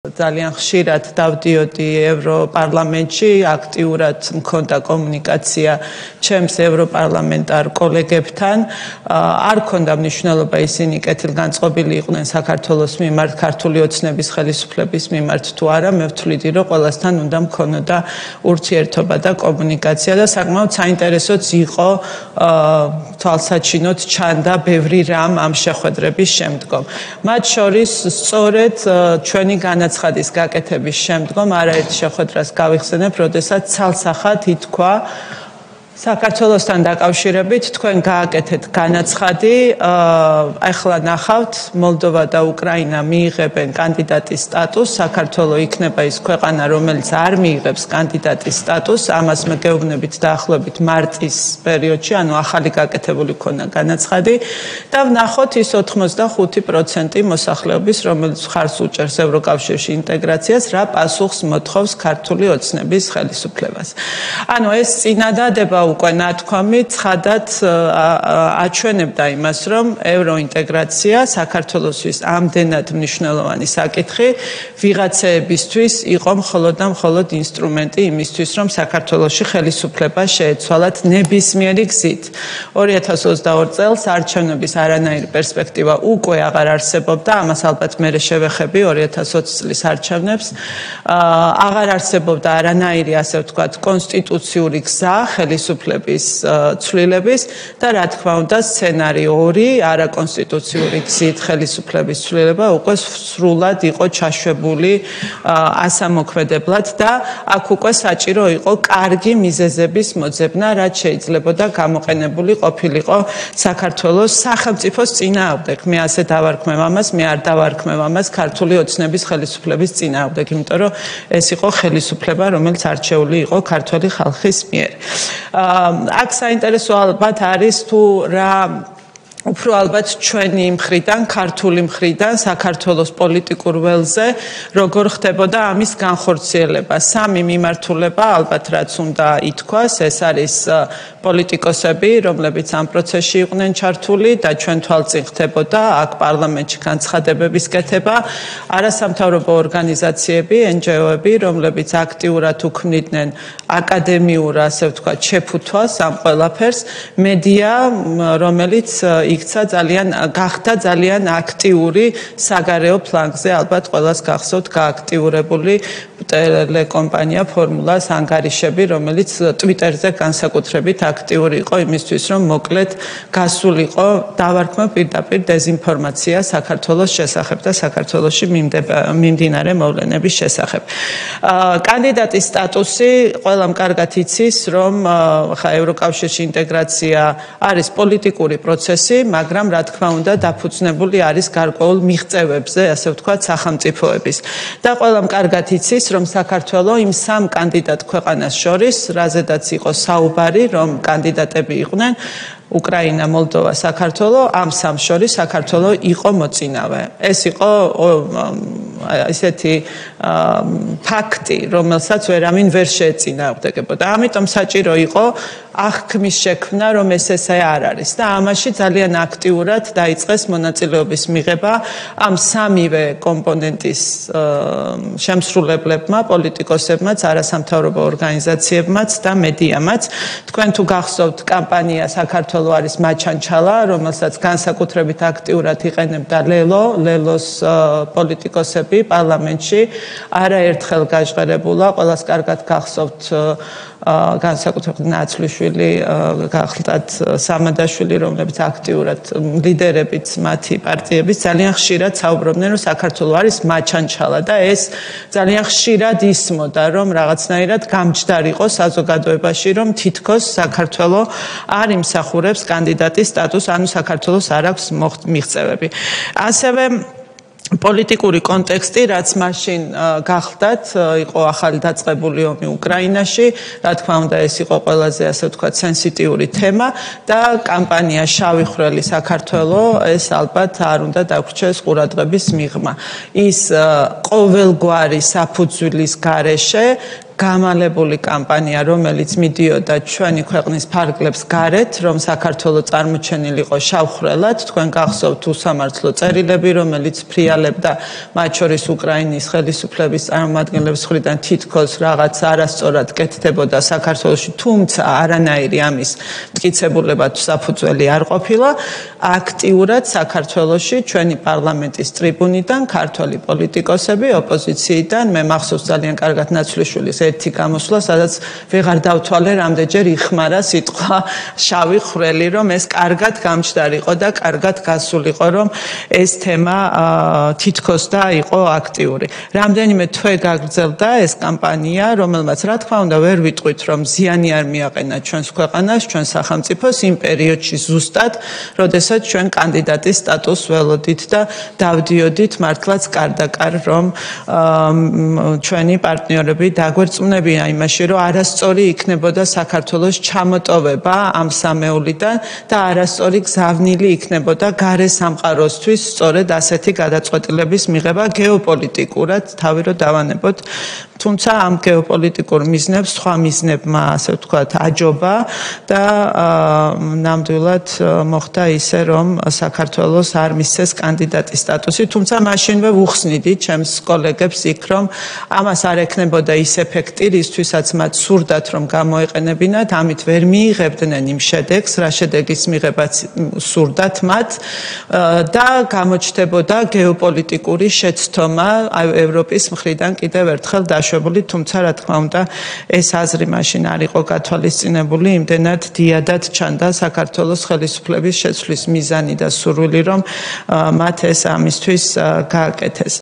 ძალიან ხშირად დავდიოდი ევროპარლამენტში, აქტიურად მქონდა კომუნიკაცია ჩემს ევროპარლამენტარ კოლეგებთან. არ ქონდა მნიშვნელობა ისინი კეთილგანწყობილი იყვნენ საქართველოს მიმართ, ქართული ოცნების ხელისუფლების მიმართ თუ არა, მე ვთვლიდი, რომ ყველასთან უნდა მქონოდა ურთიერთობა და კომუნიკაცია და საკმაოდ საინტერესოც იყო თვალსაჩინოდ ჩანდა ბევრი რამ ამ შეხვედრების შემდგომ. მათ შორის სწორედ ჩვენი განაცხადის გაკეთების შემდგომ არაერთ შეხვედრას გავიხსენებ, როდესაც ცალსახად ითქვა საქართველოსთან დაკავშირებით თქვენ გააკეთეთ განაცხადი, ახლა ნახავთ, მოლდოვა და უკრაინა მიიღებენ კანდიდატის სტატუსს, საქართველო იქნება ის ქვეყანა, რომელიც არ მიიღებს კანდიდატის სტატუსს, ამას მე გეუბნებით დაახლოებით მარტის პერიოდში, ანუ ახალი გაკეთებული ქონა განაცხადი და ვნახოთ ის 85% მოსახლეობის, რომელიც ხარს უჭერს ევროკავშირში ინტეგრაციას, რა პასუხს მოთხოვს ქართული ოცნების ხელისუფლებას. ანუ ეს წინადადება უკვე ნათქვამი ცხადად აჩვენებდა იმას, რომ ევროინტეგრაცია საქართველოსთვის ამდენად მნიშვნელოვანი საკითხი ვიღაცეებისთვის იყო მხოლოდ და მხოლოდ ინსტრუმენტი იმისთვის, რომ საქართველოში ხელისუფლება შეეცვალათ ნებისმიერი გზით. 2022 წელს არჩევნების არანაირი პერსპექტივა უკვე აღარ არსებობდა, ამას ალბათ მე შევეხები 2020 წლის არჩევნებს. აღარ არსებობდა არანაირი, ასე ვთქვათ, კონსტიტუციური გზა ხელისუფლების ცვლილების და რა თქმა უნდა სცენარი 2 არაკონსტიტუციური გზით ხელისუფლების ცვლილება უკვე სრულად იყო ჩაშვებული ასამოქმედებლად და აქ უკვე საჭირო იყო კარგი მიზეზების მოძებნა, რაც შეიძლებოდა გამოყენებული ყოფილიყო საქართველოს სახელმწიფოს წინააღმდეგ. მე ასე დავარქმევ ამას, მე არ დავარქმევ ამას ქართული ოცნების ხელისუფლების წინააღმდეგ, იმიტომ რომ ეს იყო ხელისუფლება, რომელიც არჩეული იყო ქართული ხალხის მიერ. აქ საინტერესო ალბათ არის თუ რა უფრო ალბათ ჩვენი მხრიდან, ქართული მხრიდან, საქართველოს პოლიტიკურ ველზე, როგორ ხდებოდა ამის განხორციელება. სამი მიმართულება, ალბათ რაც უნდა ითქვას, ეს არის პოლიტიკოსები, რომლებიც ამ პროცესში იყვნენ ჩართული და ჩვენ თვალწინ ხდებოდა აქ პარლამენტში განცხადებების კეთება, არასამთავრობო ორგანიზაციები, NGO-ები, რომლებიც აქტიურად უქმნიდნენ აკადემიურ, ასე ვთქვათ, შეფუთვას ამ ყველაფერს, მედია, რომელიც გახდა ძალიან აქტიური საგარეო ფლანგზე, ალბათ ყველას გახსოვთ გააქტიურებული ტელეკომპანია ფორმულას ანგარიშები, რომელიც ტვიტერზე განსაკუთრებით აქტიური იყო იმისთვის, რომ მოკლედ გასულიყო დავარქმევ პირდაპირ დეზინფორმაცია საქართველოს შესახებ და საქართველოში მიმდინარე მოვლენების შესახებ. კანდიდატის სტატუსი ყველამ კარგად იცის, რომ ევროკავშირში ინტეგრაცია არის პოლიტიკური პროცესი, მაგრამ რა თქმა უნდა დაფუძნებული არის გარკვეულ მიღწევებზე, ასე ვთქვათ, სახელმწიფოების. და ყველამ კარგად იცის, რომ საქართველო იმ სამ კანდიდატ ქვეყანას შორის, რაზედაც იყო საუბარი, რომ კანდიდატები იყვნენ უკრაინა, მოლდოვა, საქართველო, ამ სამ შორის საქართველო იყო მოწინავე. ეს იყო ისეთი ფაქტი, რომელსაც ვერავინ ვერ შეეწინააღმდეგებოდა. ამიტომ საჭირო იყო აღქმის შექმნა, რომ ესე არ არის და ამაში ძალიან აქტიურად დაიწყეს მონაწილეობის მიღება ამ სამივე კომპონენტის შემსრულებლებმა, პოლიტიკოსებმაც, არასამთავრობო ორგანიზაციებმაც და მედიამაც. თქვენ თუ გახსოვთ კამპანია საქართველო არის მაჩანჩალა, რომელსაც განსაკუთრებით აქტიურად იყენებდა ლელოს პოლიტიკოსები პარლამენტში, არაერთხელ გაჟღერებულა, ყველას კარგად გახსოვთ განსაკუთრებით ნაცვლიშვილი, გახლდათ სამადაშვილი, რომლებიც აქტიურად ლიდერებიც მათი პარტიების ძალიან ხშირად საუბრობდნენ, რომ საქართველო არის მაჩანჩალა და ეს ძალიან ხშირად ისმოდა, რომ რაღაცნაირად გამჯდარიყო საზოგადოებაში, რომ თითქოს საქართველო არ იმსახურებს კანდიდატის სტატუსს, ანუ საქართველოს არ აქვს მიღწევები. ასევე პოლიტიკური კონტექსტი, რაც მაშინ გახლდათ, იყო ახალი დაწყებული ომი უკრაინაში, რა თქმა უნდა ეს იყო ყველაზე, ასე ვთქვათ, სენსიტიური თემა და კამპანია შავი ხვრელი საქართველო, ეს ალბათ არ უნდა დაგვრჩეს ყურადღების მიღმა. ის ყოველგვარი საფუძვლის გარეშე გამალებული კამპანია, რომელიც მიდიოდა ჩვენი ქვეყნის ფარგლებს გარეთ, რომ საქართველოს წარმოჩენილიყო შავხრელად, თქვენ გახსოვთ უსამართლო წერილები, რომელიც ფრიალებდა მათ შორის უკრაინის ხელისუფლების წარმომადგენლების მხრიდან თითქოს რაღაც არასწორად კეთდებოდა საქართველოში, თუმცა არანაირი ამის მტკიცებულება თუ საფუძველი არ ყოფილა. აქტიურად საქართველოში ჩვენი პარლამენტის ტრიბუნიდან ქართველი პოლიტიკოსები ოპოზიციიდან მე მახსოვს ძალიან კარგად ნაცვლიშვილის ერთი გამოსვლა, სადაც ვეღარ დავთვალე რამდენჯერ იხმარა სიტყვა შავი ხვრელი, რომ ეს კარგად გამჯდარიყო და კარგად გასულიყო, რომ ეს თემა თითქოს და იყო აქტიური. რამდენიმე თვე გაგრძელდა ეს კამპანია, რომელმაც რა თქმა უნდა ვერ ვიტყვით, რომ ზიანი არ მიაყენა ჩვენს ქვეყანას, ჩვენ სახელმწიფოს იმ პერიოდში ზუსტად, როდესაც ჩვენ კანდიდატის სტატუსს ველოდით და დავდიოდით მართლაც კარდაკარ, რომ ჩვენი პარტნიორები დაგვერწმუნებიან იმაში, რომ არასწორი იქნებოდა საქართველოს ჩამოტოვება ამ სამეულიდან და არასწორი გზავნილი იქნებოდა გარე სამყაროსთვის სწორედ ასეთი გადაწყვეტილების მიღება გეოპოლიტიკურად თავი რო დავანებოთ. თუმცა ამ გეოპოლიტიკურ მიზნებს სხვა მიზნებმა, ასე ვთქვათ, აჯობა და ნამდვილად მოხდა ისე, რომ საქართველოს არ მისცეს კანდიდატის სტატუსი, თუმცა მაშინვე ვუხსნიდი ჩემს კოლეგებს იქ, რომ ამას არ ექნებოდა ის ეფექტი, რისთვისაც მათ სურდათ, რომ გამოეყენებინათ, ამით ვერ მიიღებდნენ იმ შედეგს, რა შედეგის მიღებაც სურდათ მათ და გამოჩნდებოდა გეოპოლიტიკური შეცდომა ევროპის მხრიდან კიდევ ერთხელ დაშვებული, თუმცა რა თქმა უნდა ეს აზრი მაშინ არ იყო გათვალისწინებული, იმდენად დიადად ჩანდა საქართველოს ხელისუფლების შეცვლის მიზანი და სურვილი, რომ მათ ეს ამისთვის გააკეთეს.